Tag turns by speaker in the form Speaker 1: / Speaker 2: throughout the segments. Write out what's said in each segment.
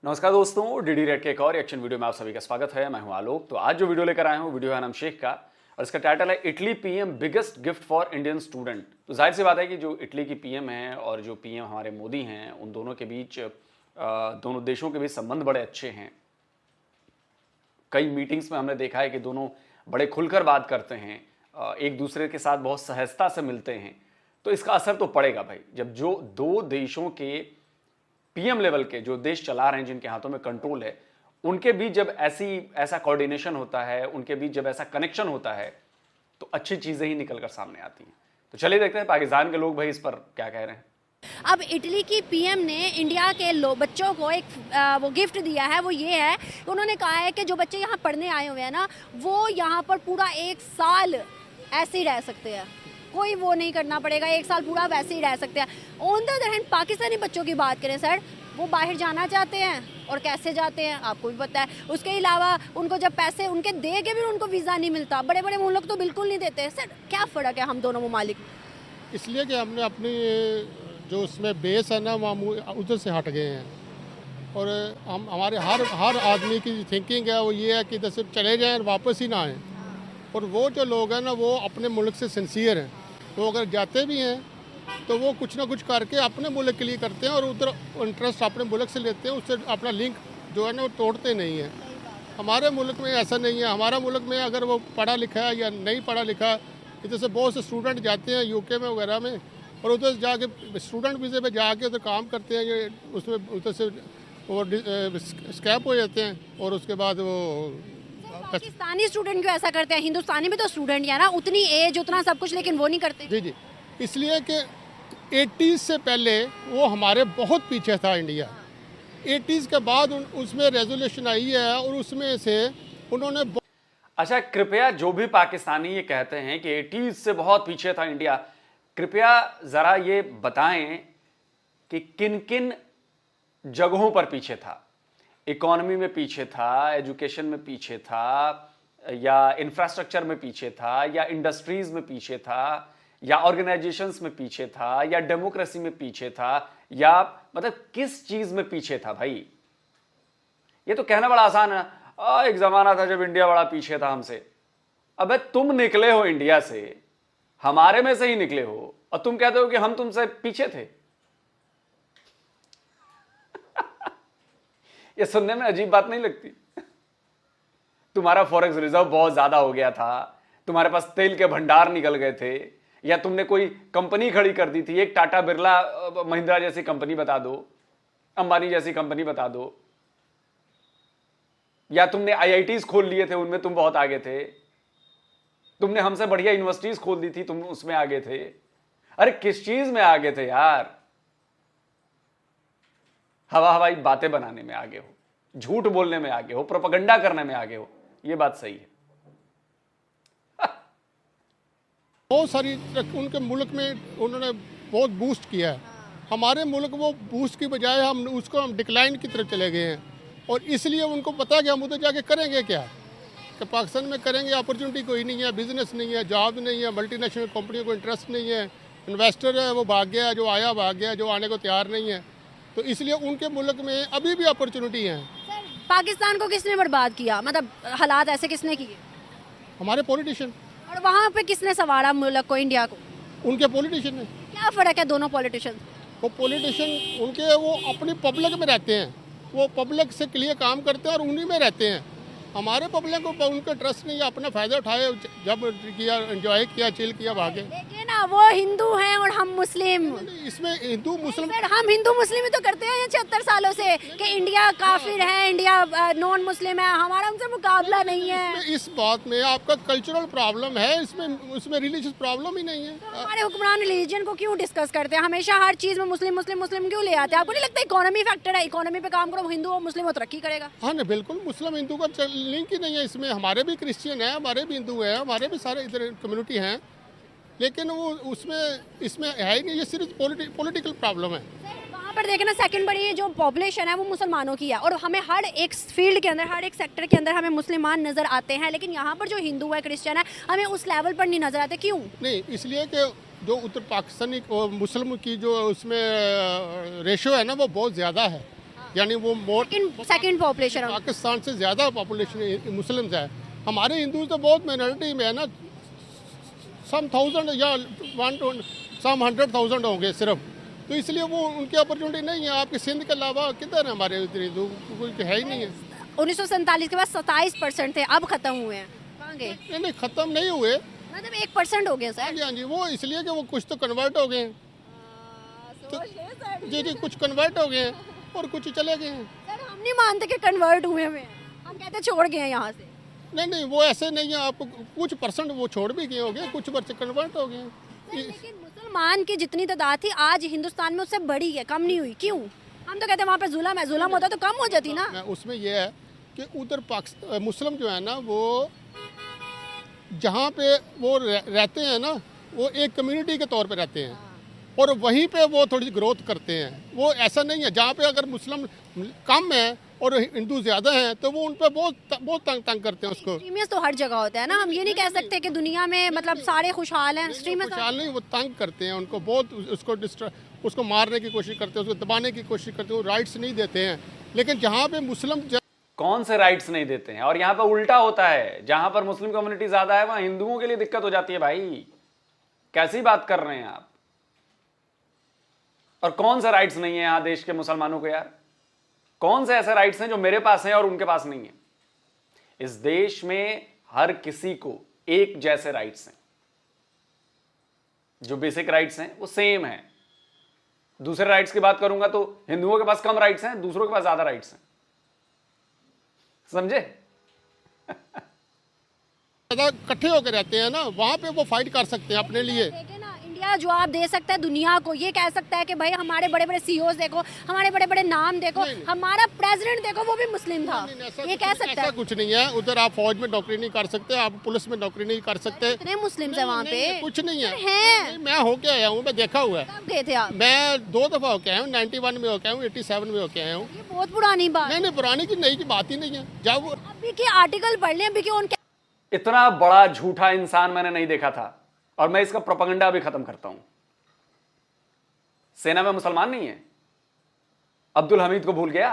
Speaker 1: नमस्कार दोस्तों, DD red के एक और एक्शन वीडियो में आप सभी का स्वागत है। मैं हूं आलोक। तो आज जो वीडियो लेकर आया हूं, वीडियो है नाम शेख का और इसका टाइटल है Italy PM biggest gift for Indian student. तो जाहिर सी बात है कि जो इटली की पीएम है और जो पीएम हमारे मोदी हैं, उन दोनों के बीच दोनों देशों के बीच संबंध बड़े अच्छे हैं। कई मीटिंग्स में हमने देखा है कि दोनों बड़े खुलकर बात करते हैं, एक दूसरे के साथ बहुत सहजता से मिलते हैं। तो इसका असर तो पड़ेगा भाई, जब जो दो देशों के पीएम लेवल के जो देश चला रहे हैं, जिनके हाथों में कंट्रोल है, उनके बीच जब ऐसा कोऑर्डिनेशन होता है, उनके बीच जब ऐसा कनेक्शन होता है, तो अच्छी चीजें ही निकलकर सामने आती हैं। तो चलिए देखते हैं पाकिस्तान के लोग भाई इस पर क्या कह रहे हैं।
Speaker 2: अब इटली की पीएम ने इंडिया के बच्चों को एक वो गिफ्ट दिया है। वो ये है, उन्होंने कहा है कि जो बच्चे यहाँ पढ़ने आए हुए हैं ना, वो यहाँ पर पूरा एक साल ऐसे ही रह सकते हैं, कोई वो नहीं करना पड़ेगा, एक साल पूरा वैसे ही रह सकते हैं। On the other hand Pakistani बच्चों की बात करें सर, वो बाहर जाना चाहते हैं और कैसे जाते हैं आपको भी पता है। उसके अलावा उनको जब पैसे उनके दे के भी उनको वीज़ा नहीं मिलता, बड़े बड़े मुल्क तो बिल्कुल नहीं देते। सर क्या फ़र्क है हम दोनों ममालिक?
Speaker 3: इसलिए कि हमने अपनी जो उसमें बेस है ना, उधर से हट गए हैं और हम हमारे हर आदमी की थिंकिंग है वो ये है कि जैसे चले जाएं और वापस ही ना आएँ। और वो जो लोग हैं ना, वो अपने मुल्क से सिंसियर हैं। तो अगर जाते भी हैं तो वो कुछ ना कुछ करके अपने मुल्क के लिए करते हैं और उधर इंटरेस्ट अपने मुल्क से लेते हैं, उससे अपना लिंक जो है ना वो तोड़ते नहीं हैं। हमारे मुल्क में ऐसा नहीं है। हमारा मुल्क में अगर वो पढ़ा लिखा है या नहीं पढ़ा लिखा, इधर से बहुत से स्टूडेंट जाते हैं यूके में वगैरह में, और उधर जाके स्टूडेंट वीज़े पे जाके उधर काम करते हैं, ये उसमें उधर से वो स्कैप हो जाते हैं और उसके बाद वो
Speaker 2: पाकिस्तानी स्टूडेंट क्यों ऐसा करते हैं? हिंदुस्तानी भी तो स्टूडेंट है ना, उतनी एज उतना सब कुछ, लेकिन वो नहीं करते।
Speaker 3: जी, इसलिए कि 80s से पहले वो हमारे बहुत पीछे था इंडिया। 80s के बाद उसमें रेजोल्यूशन आई है और उसमें से उन्होंने
Speaker 1: अच्छा, कृपया जो भी पाकिस्तानी ये कहते हैं कि 80s से बहुत पीछे था इंडिया, कृपया जरा ये बताएं कि किन किन जगहों पर पीछे था। इकोनॉमी में पीछे था, एजुकेशन में पीछे था, या इंफ्रास्ट्रक्चर में पीछे था, या इंडस्ट्रीज में पीछे था, या ऑर्गेनाइजेशंस में पीछे था, या डेमोक्रेसी में पीछे था, या मतलब किस चीज में पीछे था भाई? ये तो कहना बड़ा आसान है, एक जमाना था जब इंडिया बड़ा पीछे था हमसे। अबे तुम निकले हो इंडिया से, हमारे में से ही निकले हो, और तुम कहते हो कि हम तुमसे पीछे थे। ये सुनने में अजीब बात नहीं लगती? तुम्हारा फॉरेक्स रिजर्व बहुत ज्यादा हो गया था, तुम्हारे पास तेल के भंडार निकल गए थे, या तुमने कोई कंपनी खड़ी कर दी थी, एक टाटा बिरला महिंद्रा जैसी कंपनी बता दो, अंबानी जैसी कंपनी बता दो, या तुमने आईआईटीज खोल लिए थे, उनमें तुम बहुत आगे थे, तुमने हमसे बढ़िया यूनिवर्सिटीज खोल दी थी, तुम उसमें आगे थे। अरे किस चीज में आगे थे यार? हवाई बातें बनाने में आगे हो, झूठ बोलने में आगे हो, प्रोपेगेंडा करने में आगे हो। यह बात सही है।
Speaker 3: बहुत सारी उनके मुल्क में उन्होंने बहुत बूस्ट किया है। हमारे मुल्क वो बूस्ट की बजाय हम डिक्लाइन की तरफ चले गए हैं, और इसलिए उनको पता है कि हम उधर जाके करेंगे क्या, कि पाकिस्तान में करेंगे अपॉर्चुनिटी कोई नहीं है, बिजनेस नहीं है, जॉब नहीं है, मल्टीनेशनल कंपनियों को इंटरेस्ट नहीं है, इन्वेस्टर है वो भाग गया, जो आया भाग गया, जो आने को तैयार नहीं है। तो इसलिए उनके मुल्क में अभी भी अपॉर्चुनिटी है।
Speaker 2: पाकिस्तान को किसने बर्बाद किया? मतलब हालात ऐसे किसने किए?
Speaker 3: हमारे पॉलिटिशियन।
Speaker 2: और वहाँ पे किसने संवारा मुल्क को, इंडिया को?
Speaker 3: उनके पॉलिटिशियन ने।
Speaker 2: क्या फ़र्क है दोनों पॉलिटिशियन?
Speaker 3: वो पॉलिटिशियन उनके वो अपनी पब्लिक में रहते हैं, वो पब्लिक से के लिए काम करते हैं और उन्हीं में रहते हैं। हमारे पब्लिक को उनका ट्रस्ट नहीं है, अपना फ़ायदा उठाए, जब किया एंजॉय किया, चिल किया, भागे।
Speaker 2: देखिए ना, वो हिंदू हैं और हम मुस्लिम।
Speaker 3: इसमें हिंदू मुस्लिम,
Speaker 2: हम हिंदू मुस्लिम ही तो करते हैं 76 सालों से कि इंडिया काफिर है, इंडिया नॉन मुस्लिम है, हमारा उनसे मुकाबला नहीं है।
Speaker 3: इस बात में आपका कल्चरल प्रॉब्लम है, उसमें रिलीजियस प्रॉब्लम ही नहीं है।
Speaker 2: तो हमारे हुक्मरान रिलीजन को क्यों डिस्कस करते हैं? हमेशा हर चीज़ में मुस्लिम मुस्लिम मुस्लिम क्यों ले आते हैं? आपको नहीं लगता इकोनॉमी फैक्टर है? इकोनॉमी पे काम करो, हिंदू और मुस्लिम वो तरक्की करेगा।
Speaker 3: हाँ ना, बिल्कुल। मुस्लिम हिंदू का लिंक ही नहीं है इसमें। हमारे भी क्रिश्चियन है, हमारे भी हिंदू है, हमारे भी सारे इधर कम्युनिटी हैं, लेकिन वो इसमें है ही नहीं। ये सिर्फ पॉलिटिकल प्रॉब्लम है।
Speaker 2: वहाँ पर देखना, सेकंड बड़ी जो पॉपुलेशन है वो मुसलमानों की है, और हमें हर एक फील्ड के अंदर, हर एक सेक्टर के अंदर हमें मुसलमान नज़र आते हैं, लेकिन यहाँ पर जो हिंदू है, क्रिश्चियन है, हमें उस लेवल पर नहीं नज़र आते। क्यों?
Speaker 3: नहीं, इसलिए कि जो उत्तर पाकिस्तानी मुस्लिम की जो उसमें रेशो है ना, वो बहुत ज़्यादा है। यानी वो मोर
Speaker 2: सेकंड पॉपुलेशन।
Speaker 3: पाकिस्तान से ज़्यादा पॉपुलेशन मुस्लिम्स है। हमारे हिंदू तो बहुत माइनॉरिटी में है ना, सम थाउजेंड या 100,000 होंगे सिर्फ, तो इसलिए वो उनकी अपॉर्चुनिटी नहीं है। आपके सिंध के अलावा किधर है हमारे इधर हिंदू, कोई है ही नहीं है।
Speaker 2: 1947 के बाद 27% थे, अब खत्म हुए हैं। कहाँ गए?
Speaker 3: नहीं ख़त्म नहीं हुए,
Speaker 2: मतलब 1% हो गया
Speaker 3: हाँ
Speaker 2: सर।
Speaker 3: जी हाँ जी, वो इसलिए कि वो कुछ तो कन्वर्ट हो गए हैं। जी जी, कुछ कन्वर्ट हो गए हैं और कुछ चले गए हैं।
Speaker 2: सर हम नहीं मानते कि कन्वर्ट हुए हुए हैं, हम कहते छोड़ गए हैं यहाँ से।
Speaker 3: नहीं नहीं, वो ऐसे नहीं है। आपको कुछ परसेंट वो छोड़ भी गए होंगे, कुछ बच्चे कन्वर्ट हो गए हैं।
Speaker 2: लेकिन मुसलमान की जितनी तादाद थी आज हिंदुस्तान में उससे बढ़ी है, कम नहीं हुई। क्यों? हम तो कहते हैं वहाँ पे जुल्म है, जुल्म होता तो कम हो जाती ना।
Speaker 3: उसमें यह है कि उधर मुस्लिम जो है ना, वो जहाँ पे वो रहते हैं ना, वो एक कम्युनिटी के तौर पे रहते हैं और वहीं पे वो थोड़ी ग्रोथ करते हैं। वो ऐसा नहीं है जहाँ पे अगर मुस्लिम कम है और हिंदू ज़्यादा हैं तो वो उन पर बहुत तंग करते हैं उसको।
Speaker 2: एक्सट्रीमिस्ट तो हर जगह होता है ना, हम ये नहीं कह सकते कि दुनिया में मतलब सारे खुशहाल हैं। एक्सट्रीमिस्ट
Speaker 3: खुशहाल नहीं, वो तंग करते हैं उनको बहुत, उसको मारने की कोशिश करते हैं, उसको दबाने की कोशिश करते हैं, वो राइट्स नहीं देते हैं। लेकिन जहाँ पे मुस्लिम
Speaker 1: कौन से राइट्स नहीं देते हैं? और यहां पर उल्टा होता है, जहां पर मुस्लिम कम्युनिटी ज्यादा है वहां हिंदुओं के लिए दिक्कत हो जाती है। भाई कैसी बात कर रहे हैं आप? और कौन से राइट्स नहीं है यहां देश के मुसलमानों को? यार कौन से ऐसे राइट्स हैं जो मेरे पास हैं और उनके पास नहीं है? इस देश में हर किसी को एक जैसे राइट्स हैं, जो बेसिक राइट्स हैं वो सेम है। दूसरे राइट्स की बात करूंगा तो हिंदुओं के पास कम राइट्स हैं, दूसरों के पास ज्यादा राइट्स हैं। समझे?
Speaker 3: इकट्ठे होकर रहते हैं ना, वहाँ पे वो फाइट कर सकते हैं अपने लिए।
Speaker 2: देखिए ना, इंडिया जवाब दे सकता है दुनिया को, ये कह सकता है कि भाई हमारे बड़े बड़े सीईओज देखो, हमारे बड़े बड़े नाम देखो, हमारा प्रेसिडेंट देखो वो भी मुस्लिम था। ये कह सकता है?
Speaker 3: ऐसा कुछ नहीं है। उधर आप फौज में नौकरी नहीं कर सकते, आप पुलिस में नौकरी नहीं कर सकते।
Speaker 2: कितने मुस्लिम है वहाँ पे?
Speaker 3: कुछ नहीं है।
Speaker 2: हैं।
Speaker 3: मैं होके आया हूँ, मैं देखा हुआ है।
Speaker 2: कब गए थे आप?
Speaker 3: मैं 2 दफा होके आया हूँ, 91 में होके आया हूँ, 87 में होके आया हूँ।
Speaker 2: ये बहुत पुरानी बात।
Speaker 3: नहीं, पुरानी की नई की बात ही नहीं है। जब
Speaker 2: अभी के आर्टिकल पढ़ लें, अभी के उनके
Speaker 1: इतना बड़ा झूठा इंसान मैंने नहीं देखा था और मैं इसका प्रोपेगेंडा भी खत्म करता हूं। सेना में मुसलमान नहीं है, अब्दुल हमीद को भूल गया?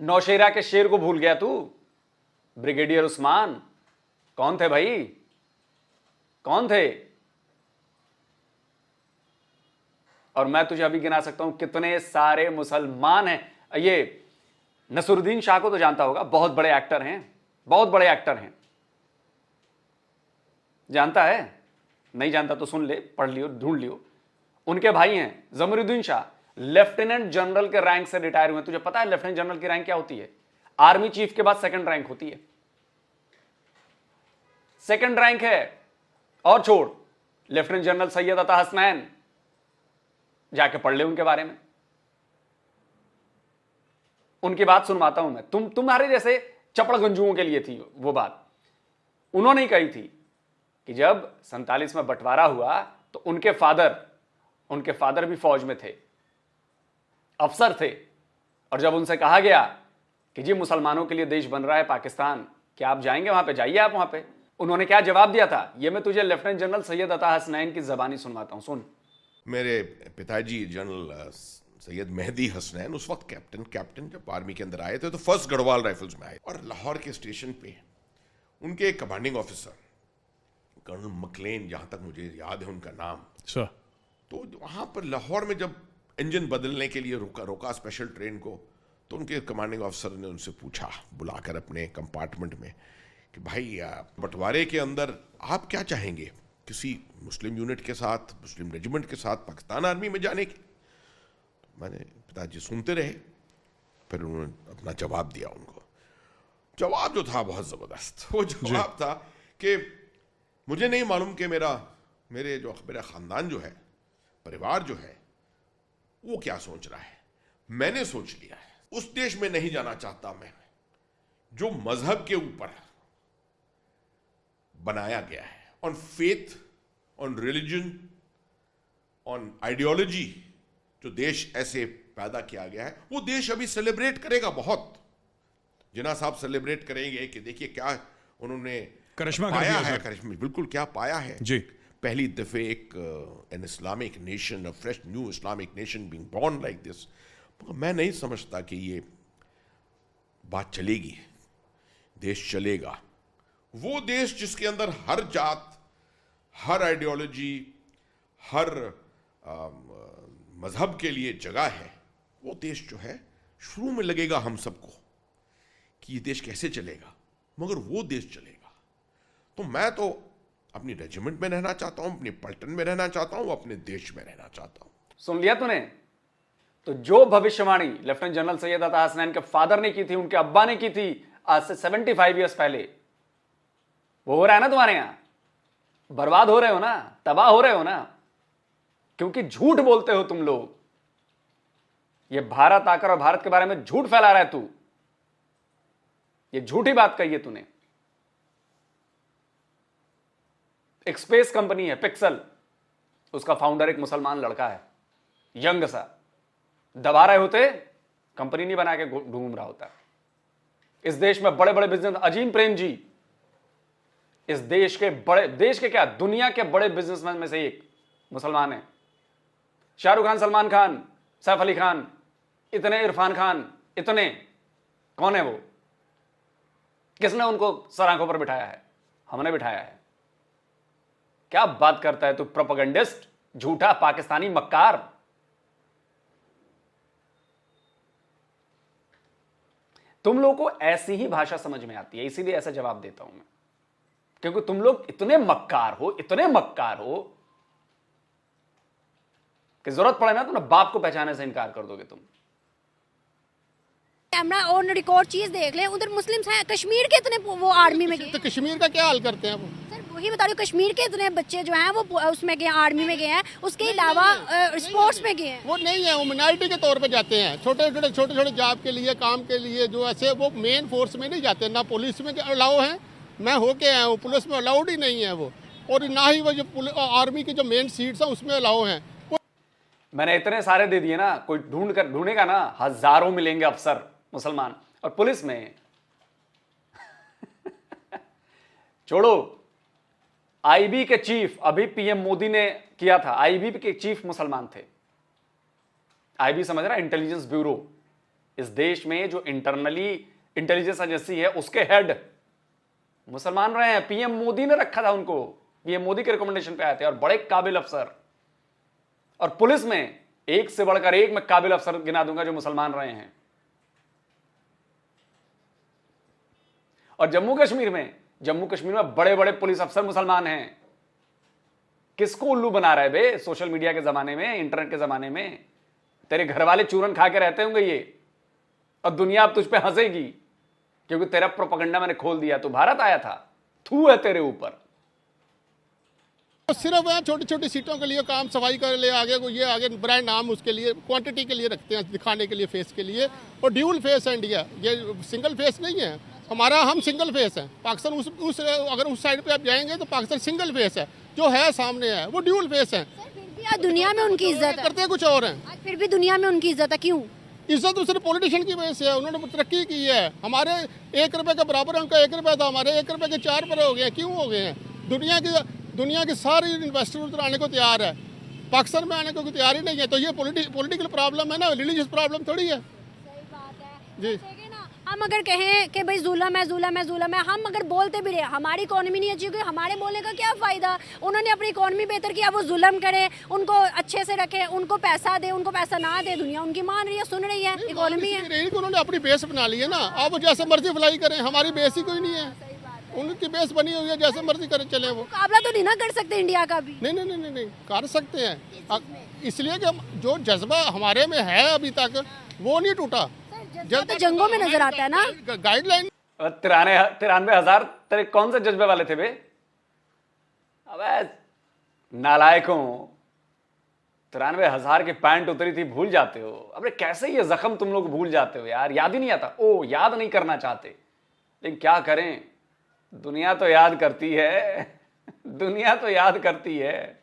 Speaker 1: नौशेरा के शेर को भूल गया तू? ब्रिगेडियर उस्मान कौन थे भाई? कौन थे? और मैं तुझे अभी गिना सकता हूं कितने सारे मुसलमान हैं। ये नसरुद्दीन शाह को तो जानता होगा, बहुत बड़े एक्टर हैं, बहुत बड़े एक्टर हैं। जानता है? नहीं जानता तो सुन ले, पढ़ लियो, ढूंढ लियो। उनके भाई हैं जमरुद्दीन शाह, लेफ्टिनेंट जनरल के रैंक से रिटायर हुए। तुझे पता है लेफ्टिनेंट जनरल की रैंक क्या होती है? आर्मी चीफ के बाद सेकंड रैंक होती है, सेकंड रैंक है। और छोड़, लेफ्टिनेंट जनरल सैयद अता हसनैन, जाके पढ़ ले उनके बारे में। उनकी बात सुनवाता हूं मैं। तुम्हारे जैसे चपड़ गंजुओं के लिए थी वो बात। उन्होंने ही कही थी कि जब 47 में बंटवारा हुआ तो उनके फादर भी फौज में थे, अफसर थे। और जब उनसे कहा गया कि जी मुसलमानों के लिए देश बन रहा है पाकिस्तान, क्या आप जाएंगे वहां पे? जाइए आप वहां पे। उन्होंने क्या जवाब दिया था, ये मैं तुझे लेफ्टिनेंट जनरल सैयद अता हसनैन की जबानी सुनवाता हूं, सुन।
Speaker 4: मेरे पिताजी जनरल सैयद मेहदी हसनैन उस वक्त कैप्टन जब आर्मी के अंदर आए थे तो फर्स्ट गढ़वाल राइफल्स में आए, और लाहौर के स्टेशन पे उनके एक कमांडिंग ऑफिसर कर्नल मकलेन, जहाँ तक मुझे याद है उनका नाम, तो वहाँ पर लाहौर में जब इंजन बदलने के लिए रोका स्पेशल ट्रेन को, तो उनके कमांडिंग ऑफिसर ने उनसे पूछा बुलाकर अपने कंपार्टमेंट में कि भाई बंटवारे के अंदर आप क्या चाहेंगे, किसी मुस्लिम यूनिट के साथ, मुस्लिम रेजिमेंट के साथ पाकिस्तान आर्मी में जाने की? तो मैंने पिताजी सुनते रहे, फिर उन्होंने अपना जवाब दिया उनको। जवाब जो था बहुत ज़बरदस्त। वो जवाब था कि मुझे नहीं मालूम कि मेरा ख़ानदान जो है, परिवार जो है, वो क्या सोच रहा है। मैंने सोच लिया है, उस देश में नहीं जाना चाहता मैं जो मजहब के ऊपर बनाया गया है, on faith, on religion, on ideology. जो देश ऐसे पैदा किया गया है, वो देश अभी सेलिब्रेट करेगा बहुत। जिन्ना साहब सेलिब्रेट करेंगे कि देखिए क्या उन्होंने
Speaker 5: करिश्मा कर
Speaker 4: पाया
Speaker 5: दिया
Speaker 4: है
Speaker 5: सर।
Speaker 4: करिश्मा, बिल्कुल क्या पाया है
Speaker 5: जी।
Speaker 4: पहली दफे एक an Islamic nation, a fresh new Islamic nation being born like this. मैं नहीं समझता कि ये बात चलेगी, देश चलेगा। वो देश जिसके अंदर हर जात, हर आइडियोलॉजी, हर मजहब के लिए जगह है, वो देश जो है शुरू में लगेगा हम सबको कि ये देश कैसे चलेगा, मगर वो देश चलेगा। तो मैं तो अपनी रेजिमेंट में रहना चाहता हूं, अपनी पलटन में रहना चाहता हूं, अपने देश में रहना चाहता हूं।
Speaker 1: सुन लिया तूने? तो जो भविष्यवाणी लेफ्टिनेंट जनरल सैयद अता हसनैन के फादर ने की थी, उनके अब्बा ने की थी आज से 75 ईयर्स पहले, वो हो रहा है ना तुम्हारे यहां। बर्बाद हो रहे हो ना, तबाह हो रहे हो ना, क्योंकि झूठ बोलते हो तुम लोग। ये भारत आकर और भारत के बारे में झूठ फैला रहा है तू, ये झूठी बात कही है तूने। एक स्पेस कंपनी है पिक्सल, उसका फाउंडर एक मुसलमान लड़का है, यंग सा। दबा रहे होते कंपनी नहीं बना के घूम रहा होता। इस देश में बड़े बड़े बिजनेस, अजीम प्रेम जी इस देश के क्या, दुनिया के बड़े बिजनेसमैन में से एक मुसलमान है। शाहरुख खान, सलमान खान, सैफ अली खान, इतने इरफान खान, इतने कौन है वो? किसने उनको सर आंखों पर बिठाया है? हमने बिठाया है। क्या बात करता है तू, प्रोपेगेंडिस्ट, झूठा पाकिस्तानी मक्कार। तुम लोगों को ऐसी ही भाषा समझ में आती है, इसीलिए ऐसा जवाब देता हूं मैं, क्योंकि तुम लोग इतने मक्कार हो, इतने मक्कार हो कि जरूरत पड़े ना तो बाप को पहचानने से इनकार कर दोगे तुम।
Speaker 2: कैमरा ऑन रिकॉर्ड चीज देख ले, उधर मुस्लिम्स हैं, कश्मीर के इतने वो आर्मी में गए।
Speaker 3: तो कश्मीर का क्या हाल करते हैं वो?
Speaker 2: सर वही बता रही हूँ, कश्मीर के इतने बच्चे जो हैं वो उसमें गए, आर्मी में गए हैं, उसके अलावा स्पोर्ट्स में गए हैं।
Speaker 3: वो नहीं है, वो मिनारिटी के तौर पे जाते हैं, छोटे छोटे जॉब के लिए, काम के लिए, जो ऐसे वो मेन फोर्स में नहीं जाते। ना पुलिस में अलाउ है, मैं होके आया हूँ, पुलिस में अलाउड ही नहीं है वो, और ना ही वो जो आर्मी की जो मेन सीट्स हैं उसमें अलाउ हैं।
Speaker 1: मैंने इतने सारे दे दिए ना, कोई ढूंढेगा ना, हजारों मिलेंगे अफसर मुसलमान। और पुलिस में छोड़ो, आईबी के चीफ अभी पीएम मोदी ने किया था, आईबी के चीफ मुसलमान थे। आईबी समझ रहा, इंटेलिजेंस ब्यूरो, इस देश में जो इंटरनली इंटेलिजेंस एजेंसी है उसके हेड मुसलमान रहे हैं। पीएम मोदी ने रखा था उनको, पीएम मोदी के रिकमेंडेशन पे आए थे, और बड़े काबिल अफसर। और पुलिस में एक से बढ़कर एक मैं काबिल अफसर गिना दूंगा जो मुसलमान रहे हैं। और जम्मू कश्मीर में बड़े बड़े पुलिस अफसर मुसलमान हैं। किसको उल्लू बना रहा है बे? सोशल मीडिया के जमाने में, इंटरनेट के जमाने में तेरे घर वाले चूरन खा के रहते होंगे ये, और दुनिया अब तुझ पे हंसेगी क्योंकि तेरा प्रोपेगेंडा मैंने खोल दिया। तू भारत आया था, थू है तेरे ऊपर।
Speaker 3: तो सिर्फ वहाँ छोटी छोटी सीटों के लिए काम, सफाई कर ले, आगे को ये आगे ब्रांड नाम उसके लिए, क्वांटिटी के लिए रखते हैं, दिखाने के लिए, फेस के लिए। और ड्यूल फेस है इंडिया, ये सिंगल फेस नहीं है हमारा, हम सिंगल फेस है। पाकिस्तान अगर उस साइड पे आप जाएंगे तो पाकिस्तान सिंगल फेस है, जो है सामने है वो ड्यूल फेस है।
Speaker 2: फिर भी आज दुनिया में उनकी इज्जत है,
Speaker 3: करते कुछ और हैं।
Speaker 2: आज फिर भी दुनिया में उनकी इज्जत है। क्यों?
Speaker 3: इज्जत तो सिर्फ पॉलिटिशियन की वजह से है, उन्होंने तरक्की की है। हमारे 1 रुपए के बराबर है, उनका 1 रुपया था, हमारे 1 रुपए के 4 रुपये हो गए। क्यों हो गए हैं? दुनिया के सारे इन्वेस्टर उधर आने को तैयार है, पाकिस्तान में आने को तैयार ही नहीं है। तो ये पॉलिटिकल प्रॉब्लम है ना, रिलीजियस प्रॉब्लम थोड़ी है।
Speaker 2: सही बात है
Speaker 3: जी।
Speaker 2: देखिए ना, हम अगर कहें कि भाई जुल्म है, हम अगर बोलते भी रहे हमारी इकोनॉमी नहीं अच्छी हुई, हमारे बोलने का क्या फ़ायदा? उन्होंने अपनी इकोनॉमी बेहतर किया, वो जुल्म करे, उनको अच्छे से रखे, उनको पैसा दे, उनको पैसा ना दे, दुनिया उनकी मान रही है, सुन रही है, इकोनॉमी है।
Speaker 3: उन्होंने अपनी बेस बना ली है ना, आप जैसे मर्जी फ्लाई करें, हमारी बेस ही कोई नहीं है। उनकी बेस बनी हुई है, जैसे मर्जी करें चले वो।
Speaker 2: मुकाबला तो नहीं ना कर सकते इंडिया का भी।
Speaker 3: नहीं कर सकते हैं, इसलिए कि जो जज्बा हमारे में है अभी तक वो नहीं टूटा।
Speaker 2: तो जंगों में नजर आता है ना।
Speaker 3: गाइडलाइन
Speaker 1: 93,000 तेरे कौन से जज्बे वाले थे बे? अबे नालायकों, 93,000 की पैंट उतरी थी, भूल जाते हो। अबे कैसे ये जख्म तुम लोग भूल जाते हो यार, याद ही नहीं आता। ओ याद नहीं करना चाहते, लेकिन क्या करें, दुनिया तो याद करती है। दुनिया तो याद करती है,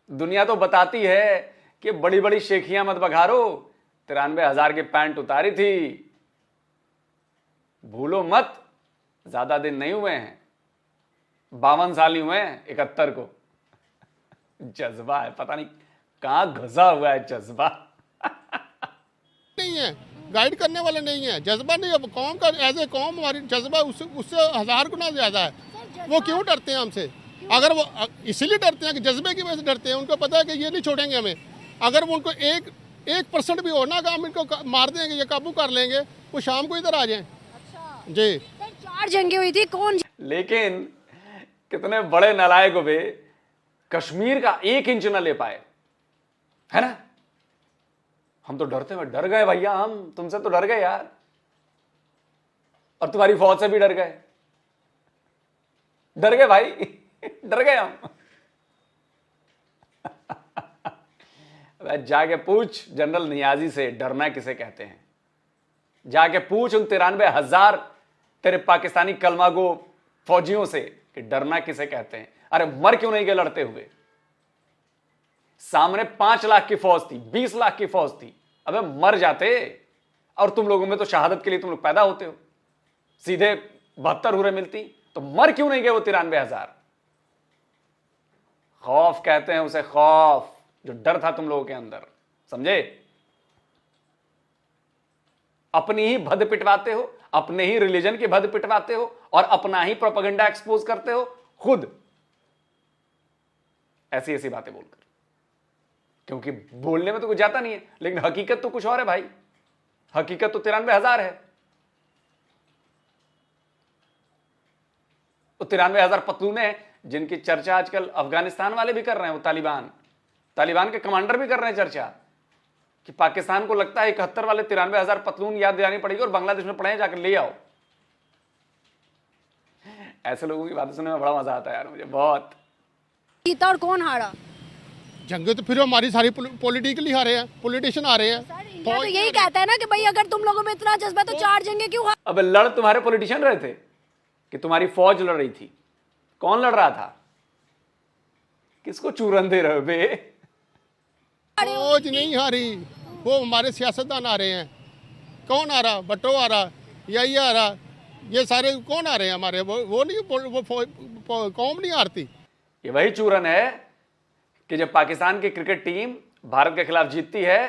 Speaker 1: दुनिया तो बताती है कि बड़ी बड़ी शेखियां मत बघारो, 93,000 की पैंट उतारी थी, भूलो मत, ज्यादा दिन नहीं हुए हैं। 52 साल ही हुए हैं 71 को। जज्बा है, पता नहीं कहां घुसा हुआ है जज्बा।
Speaker 3: नहीं है, गाइड करने वाले नहीं है, जज्बा नहीं है कौम का। एज ए कौम हमारी जज्बा उससे 1000 गुना ज़्यादा है। वो क्यों डरते हैं हमसे? अगर वो इसीलिए डरते हैं कि जज्बे की वजह से डरते हैं। उनको पता है कि ये नहीं छोड़ेंगे हमें। अगर वो उनको 1% भी हो ना कि हम इनको मार देंगे या काबू कर लेंगे, वो शाम को इधर आ जाएं। जी
Speaker 2: सर 4 जंगें हुई थी, कौन
Speaker 1: लेकिन कितने बड़े नालायक हो बे, कश्मीर का 1 इंच ना ले पाए, है ना। हम तो डरते हुए डर गए भैया, हम तुमसे तो डर गए यार, और तुम्हारी फौज से भी डर गए, डर गए भाई। डर गए हम। जाके पूछ जनरल नियाजी से डरना किसे कहते हैं। जाके पूछ उन 93,000 तेरे पाकिस्तानी कलमागो फौजियों से कि डरना किसे कहते हैं। अरे मर क्यों नहीं गए लड़ते हुए? सामने 5 लाख की फौज थी, 20 लाख की फौज थी, अबे मर जाते। और तुम लोगों में तो शहादत के लिए तुम लोग पैदा होते हो, सीधे 72 हुर्रे मिलती, तो मर क्यों नहीं गए वो 93,000? खौफ कहते हैं उसे, खौफ, जो डर था तुम लोगों के अंदर, समझे। अपनी ही भद पिटवाते हो, अपने ही रिलीजन की भद पिटवाते हो, और अपना ही प्रोपेगेंडा एक्सपोज करते हो खुद, ऐसी ऐसी बातें बोलकर। क्योंकि बोलने में तो कुछ जाता नहीं है, लेकिन हकीकत तो कुछ और है भाई। हकीकत तो 93,000 है। तो 93,000 पतलूने हैं जिनकी चर्चा आजकल अफगानिस्तान वाले भी कर रहे हैं। वो तालिबान के कमांडर भी कर रहे हैं चर्चा कि पाकिस्तान को लगता है 71 वाले 93,000 पतलून याद दिलानी पड़ेगी और बांग्लादेश में पड़े जाकर ले आओ। ऐसे लोगों की बातें सुनने में बड़ा मजा आता है यार, मुझे बहुत।
Speaker 2: जीता और कौन हारा?
Speaker 3: जंगे तो फिर हमारी सारी पॉलिटिकली हारे हैं, पॉलिटिशियन हारे हैं।
Speaker 2: सर इंडिया तो यही कहता है ना कि भाई अगर तुम लोगों में इतना जज्बा तो 4 जंगे क्यों हारे?
Speaker 1: अब लड़ तुम्हारे पॉलिटिशियन रहे थे कि तुम्हारी फौज लड़ रही थी? कौन लड़ रहा था? किसको चूरन दे रहे हो बे?
Speaker 3: फौज नहीं हारी, वो हमारे सियासतदान आ रहे हैं। कौन आ रहा? भट्टो आ रहा, यही आ रहा, ये सारे कौन आ रहे हैं हमारे? वो नहीं, वो कौम नहीं हारती।
Speaker 1: ये वही चूरन है कि जब पाकिस्तान की क्रिकेट टीम भारत के खिलाफ जीतती है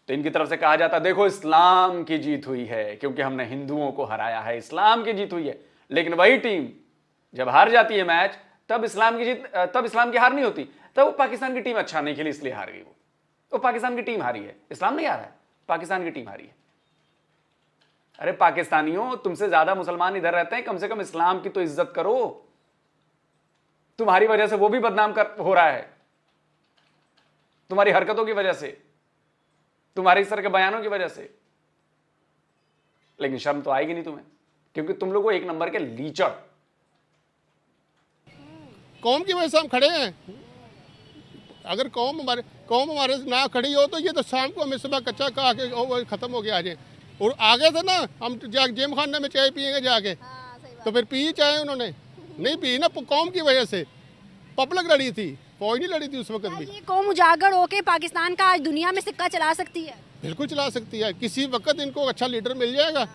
Speaker 1: तो इनकी तरफ से कहा जाता है देखो इस्लाम की जीत हुई है, क्योंकि हमने हिंदुओं को हराया है, इस्लाम की जीत हुई है। लेकिन वही टीम जब हार जाती है मैच, तब इस्लाम की हार नहीं होती, तब वो पाकिस्तान की टीम अच्छा नहीं खेली इसलिए हार गई। वो पाकिस्तान की टीम हारी है, इस्लाम नहीं हारा है, पाकिस्तान की टीम हारी है। अरे पाकिस्तानियों, तुमसे ज्यादा मुसलमान इधर रहते हैं, कम से कम इस्लाम की तो इज्जत करो। तुम्हारी वजह से वो भी बदनाम हो रहा है, तुम्हारी हरकतों की वजह से, तुम्हारे इस तरह के बयानों की वजह से। लेकिन शर्म तो आएगी नहीं तुम्हें, क्योंकि तुम लोग 1 नंबर के लीचर।
Speaker 3: कौम की वजह से हम खड़े हैं। अगर कौम हमारे ना खड़ी हो तो ये तो शाम को हमें सुबह कच्चा खा के खत्म हो गया आ जाए। और आगे थे ना, हम जेम खाने में चाय पियेंगे जाके, तो फिर पी चाय उन्होंने नहीं पी ना, कौम की वजह से। पब्लिक लड़ी थी, फौज नहीं लड़ी थी उस वक्त भी।
Speaker 2: ये कौम उजागर होके पाकिस्तान का आज दुनिया में सिक्का चला सकती है?
Speaker 3: बिल्कुल चला सकती है। किसी वक्त इनको अच्छा लीडर मिल जाएगा,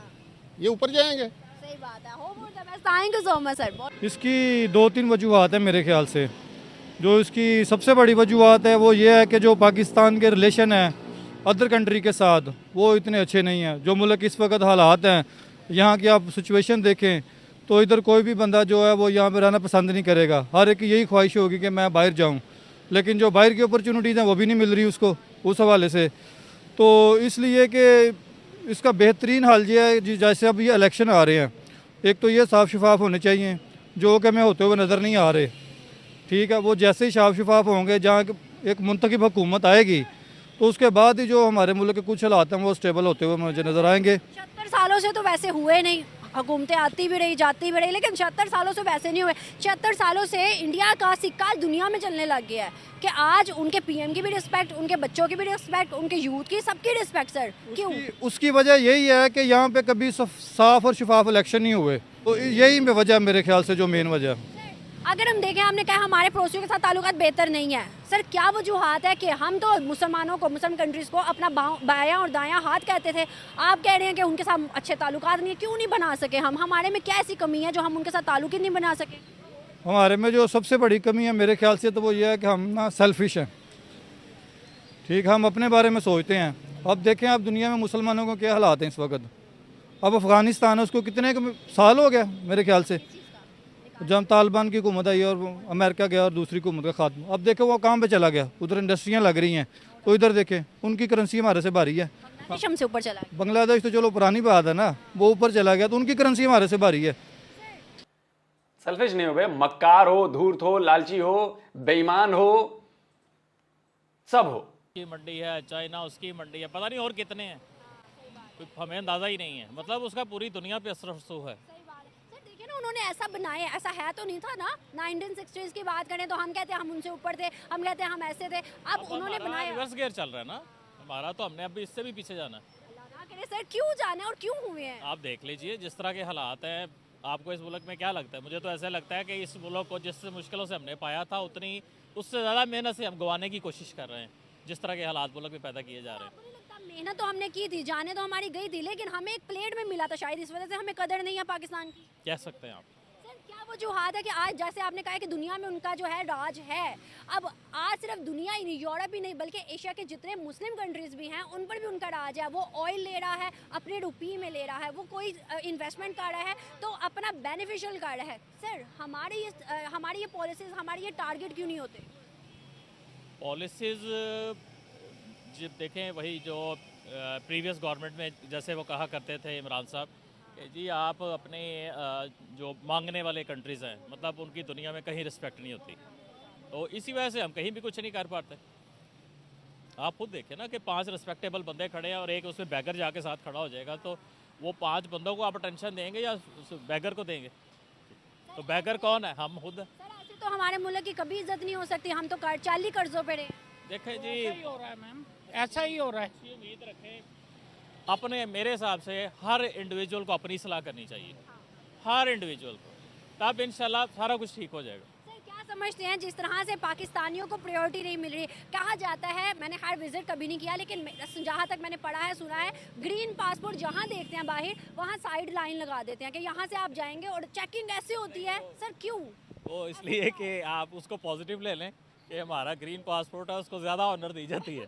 Speaker 3: ये ऊपर जाएंगे।
Speaker 2: सही बात है। Hope for the best. Thank you so much sir.
Speaker 5: इसकी 2-3 वजूहत है मेरे ख्याल से। जो इसकी सबसे बड़ी वजूहत है वो ये है कि जो पाकिस्तान के रिलेशन है अदर कंट्री के साथ, वो इतने अच्छे नहीं हैं। जो मुल्क इस वक्त हालात हैं, यहाँ की आप सिचुएशन देखें तो इधर कोई भी बंदा जो है वो यहाँ पे रहना पसंद नहीं करेगा। हर एक की यही ख्वाहिश होगी कि मैं बाहर जाऊँ, लेकिन जो बाहर की अपॉर्चुनिटीज़ हैं वो भी नहीं मिल रही उसको, उस हवाले से। तो इसलिए कि इसका बेहतरीन हल ये है, जैसे अब ये इलेक्शन आ रहे हैं, एक तो ये साफ़ शफाफ होने चाहिए, जो कि हमें होते हुए नज़र नहीं आ रहे। ठीक है, वो जैसे ही साफ़ शफाफ होंगे, जहाँ एक मुंतखब हुकूमत आएगी तो उसके बाद ही जो हमारे मुल्क के कुछ हालात हैं वो स्टेबल होते हुए मुझे नज़र आएंगे।
Speaker 2: 76 सालों से तो वैसे हुए नहीं, हुकूमतें आती भी रही जाती भी रही, लेकिन 76 सालों से वैसे नहीं हुए। 76 सालों से इंडिया का सिक्का दुनिया में चलने लग गया है कि आज उनके पीएम की भी रिस्पेक्ट, उनके बच्चों की भी रिस्पेक्ट, उनके यूथ की, सबकी रिस्पेक्ट। सर क्यों?
Speaker 5: उसकी वजह यही है कि यहाँ पे कभी साफ और शफाफ इलेक्शन नहीं हुए, तो यही वजह मेरे ख्याल से जो मेन वजह है।
Speaker 2: अगर हम देखें, हमने कहा हमारे पड़ोसियों के साथ ताल्लुकात बेहतर नहीं है, सर क्या वजूहात है कि हम तो मुसलमानों को, मुस्लिम कंट्रीज़ को अपना बायां और दायां हाथ कहते थे, आप कह रहे हैं कि उनके साथ अच्छे ताल्लुकात नहीं है, क्यों नहीं बना सके हम? हमारे में क्या ऐसी कमी है जो हम उनके साथ ताल्लुक ही नहीं बना सके?
Speaker 5: हमारे में जो सबसे बड़ी कमी है मेरे ख्याल से तो वो ये है कि हम ना सेल्फिश हैं। ठीक, हम अपने बारे में सोचते हैं। अब देखें आप दुनिया में मुसलमानों को क्या हालात हैं इस वक्त। अब अफ़गानिस्तान है, उसको कितने साल हो गया मेरे ख्याल से जब तालिबान की हुकूमत आई और अमेरिका गया और दूसरी हुकूमत का खात्मा। अब देखें वो कहाँ पे चला गया, उधर इंडस्ट्रियाँ लग रही हैं, तो इधर देखें उनकी करेंसी हमारे से भारी है।
Speaker 2: बांग्लादेश हमसे ऊपर चला गया।
Speaker 5: बांग्लादेश तो चलो पुरानी बात है ना, वो ऊपर चला गया तो उनकी करेंसी हमारे से भारी है।
Speaker 1: सेल्फिश नहीं हो बे, मक्कार हो, धूर्त हो, लालची हो, बेईमान हो, सब हो।
Speaker 6: की मंडी है, चाइना उसकी मंडी है, पता नहीं और कितने हैं, कोई हमें अंदाजा ही नहीं है। मतलब उसका पूरी दुनिया पे असर रसूख है।
Speaker 2: सर देखिए ना, उन्होंने ऐसा बनाया, ऐसा है तो नहीं था ना। 1960s की बात करें तो हम कहते हैं हम उनसे ऊपर थे, हम कहते हैं हम ऐसे थे। अब उन्होंने बनाया।
Speaker 6: रिवर्स गियर चल रहा है ना हमारा, तो हमने अभी इससे भी पीछे जाना है।
Speaker 2: अल्लाह ना करे सर, क्यों जाना है और क्यों हुए हैं?
Speaker 6: आप देख लीजिए जिस तरह के हालात हैं। आपको इस मुल्क में क्या लगता है? मुझे तो ऐसा लगता है कि इस मुल्क को जिस मुश्किलों से हमने पाया था, उतनी उससे ज़्यादा मेहनत से हम गंवाने की कोशिश कर रहे हैं। जिस तरह के हालात मुल्क में पैदा किए जा रहे हैं,
Speaker 2: आपको नहीं लगता मेहनत तो हमने की थी, जाने तो हमारी गई थी, लेकिन हमें एक प्लेट में मिला था, शायद इस वजह से हमें कदर नहीं है पाकिस्तान की।
Speaker 6: कह सकते हैं आप।
Speaker 2: सर क्या वजूहात है कि आज जैसे आपने कहा कि दुनिया में उनका जो है राज है, अब आज सिर्फ दुनिया ही नहीं, यूरोप ही नहीं बल्कि एशिया के जितने मुस्लिम कंट्रीज भी हैं उन पर भी उनका राज है। वो ऑयल ले रहा है, अपने रुपये में ले रहा है, वो कोई इन्वेस्टमेंट कर रहा है तो अपना बेनिफिशियल कर रहा है। सर हमारी ये पॉलिसीज, हमारे ये टारगेट क्यों नहीं होते?
Speaker 6: पॉलिसीज़ जब देखें वही जो प्रीवियस गवर्नमेंट में जैसे वो कहा करते थे इमरान साहब कि जी आप अपने जो मांगने वाले कंट्रीज़ हैं, मतलब उनकी दुनिया में कहीं रिस्पेक्ट नहीं होती, तो इसी वजह से हम कहीं भी कुछ नहीं कर पाते। आप खुद देखें ना कि 5 रिस्पेक्टेबल बंदे खड़े हैं और एक उसमें बैगर जाके साथ खड़ा हो जाएगा, तो वो 5 बंदों को आप अटेंशन देंगे या उस बैगर को देंगे? तो बैगर कौन है? हम खुद हैं।
Speaker 2: सर ऐसे तो हमारे मुल्क की कभी इज्जत नहीं हो सकती, हम तो चाली कर्जों पे रहे।
Speaker 6: देखें जी,
Speaker 7: ऐसा ही हो रहा है मैम, ऐसा ही हो रहा है।
Speaker 6: अच्छी उम्मीद रखें अपने। मेरे हिसाब से हर इंडिविजुअल को अपनी सलाह करनी चाहिए, हर इंडिविजुअल को, तब इंशाल्लाह सारा कुछ ठीक हो जाएगा।
Speaker 2: सर क्या समझते हैं जिस तरह से पाकिस्तानियों को प्रायोरिटी नहीं मिल रही? कहा जाता है, मैंने खैर विजिट कभी नहीं किया, लेकिन जहाँ तक मैंने पढ़ा है, सुना है, ग्रीन पासपोर्ट जहाँ देखते हैं बाहर, वहाँ साइड लाइन लगा देते हैं कि यहाँ से आप जाएंगे और चेकिंग ऐसे होती है। सर क्यों?
Speaker 6: वो इसलिए कि आप उसको पॉजिटिव ले लें कि हमारा ग्रीन पासपोर्ट है, उसको ज़्यादा ऑनर दी जाती है,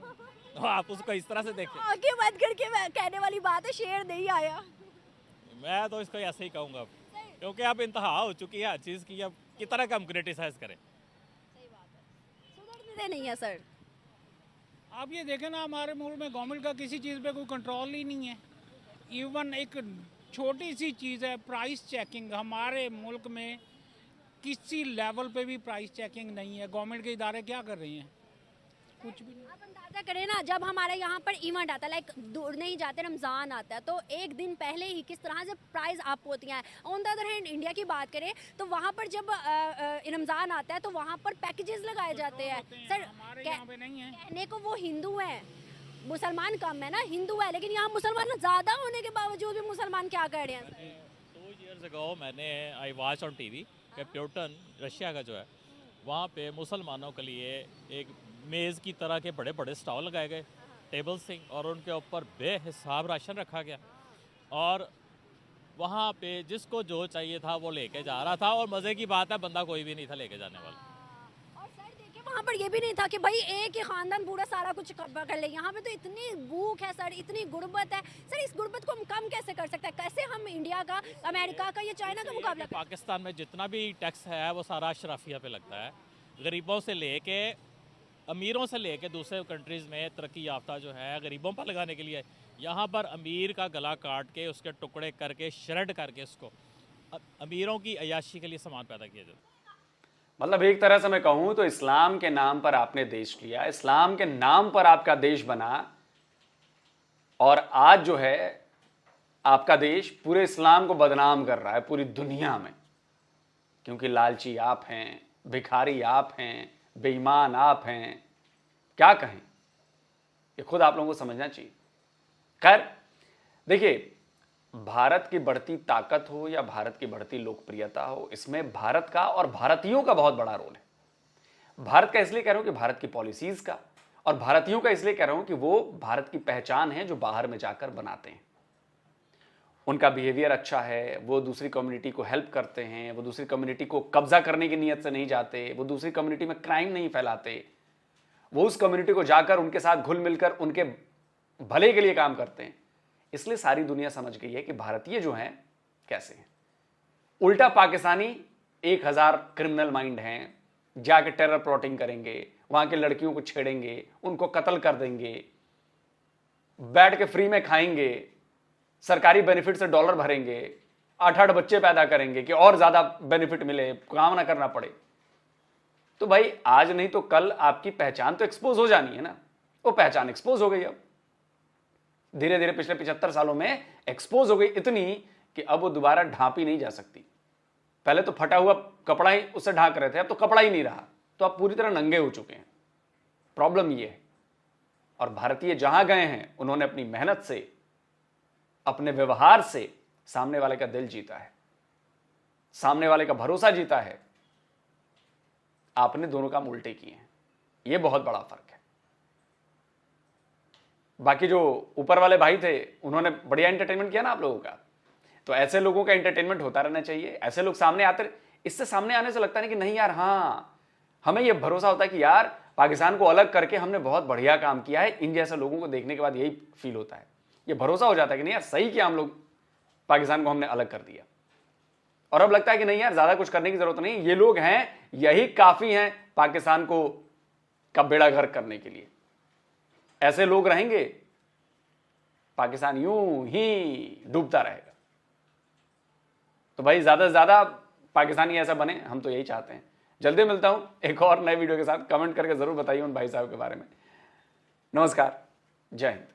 Speaker 6: तो आप उसको इस तरह से देखें।
Speaker 2: आगे मत करके कहने वाली बात है, शेर नहीं आया।
Speaker 6: मैं तो इसको ऐसे ही कहूँगा, क्योंकि अब इंतहा हो चुकी है हर चीज़ की। अब कितना कम क्रिटिसाइज करें?
Speaker 2: सुधरते नहीं है सर।
Speaker 7: आप ये देखें ना, हमारे मुल्क में गवर्नमेंट का किसी चीज़ पे कोई कंट्रोल ही नहीं है। इवन एक छोटी सी चीज़ है प्राइस चेकिंग, हमारे मुल्क में किसी लेवल पे भी प्राइस चेकिंग नहीं है। गवर्नमेंट के इदारे क्या कर रही हैं? कुछ भी नहीं।
Speaker 2: आप अंदाजा करें ना, जब हमारे यहाँ पर इवेंट आता है, लाइक दूर नहीं जाते, रमज़ान आता है, तो एक दिन पहले ही किस तरह से प्राइस अप होती हैं। On the other hand India की बात करें तो वहाँ पर जब रमज़ान आता है तो वहाँ पर पैकेजेस लगाए जाते हैं। सर
Speaker 7: हमारे यहाँ पे नहीं है।
Speaker 2: कहने को वो हिंदू हैं, मुसलमान कम है ना, हिंदू है, लेकिन यहाँ मुसलमान ज़्यादा होने के बावजूद भी मुसलमान क्या कर रहे हैं?
Speaker 6: 2 years ago मैंने आई वॉच ऑन टीवी कि प्यूटन रशिया का जो है, वहाँ पे मुसलमानों के लिए एक मेज़ की तरह के बड़े बड़े स्टॉल लगाए गए, टेबल्स थी, और उनके ऊपर बेहिसाब राशन रखा गया, और वहाँ पे जिसको जो चाहिए था वो लेके जा रहा था। और मज़े की बात है, बंदा कोई भी नहीं था लेके जाने वाला।
Speaker 2: और सर देखिए वहाँ पर ये भी नहीं था कि भाई एक ही खानदान पूरा सारा कुछ कर ले। यहाँ पे तो इतनी भूख है सर, इतनी गुर्बत है। सर इस गुर्बत को हम कम कैसे कर सकते हैं? कैसे हम इंडिया का, अमेरिका का या चाइना का मुकाबला करें?
Speaker 6: पाकिस्तान में जितना भी टैक्स है वो सारा अशराफिया पे लगता है। गरीबों से लेके अमीरों से लेके दूसरे कंट्रीज़ में तरक्की याफ्ता जो है, गरीबों पर लगाने के लिए यहाँ पर अमीर का गला काट के उसके टुकड़े करके श्रेड करके उसको अमीरों की अयाशी के लिए सामान पैदा किया जाता है।
Speaker 1: मतलब एक तरह से मैं कहूं तो इस्लाम के नाम पर आपने देश लिया, इस्लाम के नाम पर आपका देश बना, और आज जो है आपका देश पूरे इस्लाम को बदनाम कर रहा है पूरी दुनिया में, क्योंकि लालची आप हैं, भिखारी आप हैं, बेईमान आप हैं। क्या कहें, ये खुद आप लोगों को समझना चाहिए। खैर देखिए, भारत की बढ़ती ताकत हो या भारत की बढ़ती लोकप्रियता हो, इसमें भारत का और भारतीयों का बहुत बड़ा रोल है। भारत का इसलिए कह रहा हूं कि भारत की पॉलिसीज का, और भारतीयों का इसलिए कह रहा हूं कि वो भारत की पहचान है जो बाहर में जाकर बनाते हैं। उनका बिहेवियर अच्छा है, वो दूसरी कम्युनिटी को हेल्प करते हैं, वो दूसरी कम्युनिटी को कब्जा करने की नीयत से नहीं जाते, वो दूसरी कम्युनिटी में क्राइम नहीं फैलाते, वो उस कम्युनिटी को जाकर उनके साथ घुल मिलकर उनके भले के लिए काम करते हैं। इसलिए सारी दुनिया समझ गई है कि भारतीय जो हैं कैसे हैं। उल्टा पाकिस्तानी 1000 क्रिमिनल माइंड हैं, जाके टेरर प्लॉटिंग करेंगे, वहां के लड़कियों को छेड़ेंगे, उनको कत्ल कर देंगे, बैठ के फ्री में खाएंगे, सरकारी बेनिफिट से डॉलर भरेंगे, 8-8 बच्चे पैदा करेंगे कि और ज्यादा बेनिफिट मिले, काम ना करना पड़े। तो भाई आज नहीं तो कल आपकी पहचान तो एक्सपोज हो जानी है ना। वो पहचान एक्सपोज हो गई, अब धीरे धीरे पिछले 75 सालों में एक्सपोज हो गई इतनी कि अब वो दोबारा ढांपी नहीं जा सकती। पहले तो फटा हुआ कपड़ा ही उससे ढांक रहे थे, अब तो कपड़ा ही नहीं रहा, तो अब पूरी तरह नंगे हो चुके हैं। प्रॉब्लम ये है। और भारतीय जहां गए हैं उन्होंने अपनी मेहनत से, अपने व्यवहार से सामने वाले का दिल जीता है, सामने वाले का भरोसा जीता है। आपने दोनों काम उल्टे किए हैं, यह बहुत बड़ा फर्क है। बाकी जो ऊपर वाले भाई थे उन्होंने बढ़िया एंटरटेनमेंट किया ना आप लोगों का, तो ऐसे लोगों का एंटरटेनमेंट होता रहना चाहिए। ऐसे लोग सामने आते, इससे सामने आने से लगता नहीं कि नहीं यार, हाँ हमें यह भरोसा होता है कि यार पाकिस्तान को अलग करके हमने बहुत बढ़िया काम किया है। इन जैसे लोगों को देखने के बाद यही फील होता है, ये भरोसा हो जाता है कि नहीं यार सही किया हम लोग, पाकिस्तान को हमने अलग कर दिया। और अब लगता है कि नहीं यार ज्यादा कुछ करने की जरूरत नहीं, ये लोग हैं, यही काफी हैं पाकिस्तान को का बेड़ा गर्क करने के लिए। ऐसे लोग रहेंगे, पाकिस्तान यूं ही डूबता रहेगा। तो भाई ज्यादा से ज्यादा पाकिस्तानी ऐसा बने, हम तो यही चाहते हैं। जल्दी मिलता हूं एक और नए वीडियो के साथ। कमेंट करके जरूर बताइए उन भाई साहब के बारे में। नमस्कार, जय हिंद।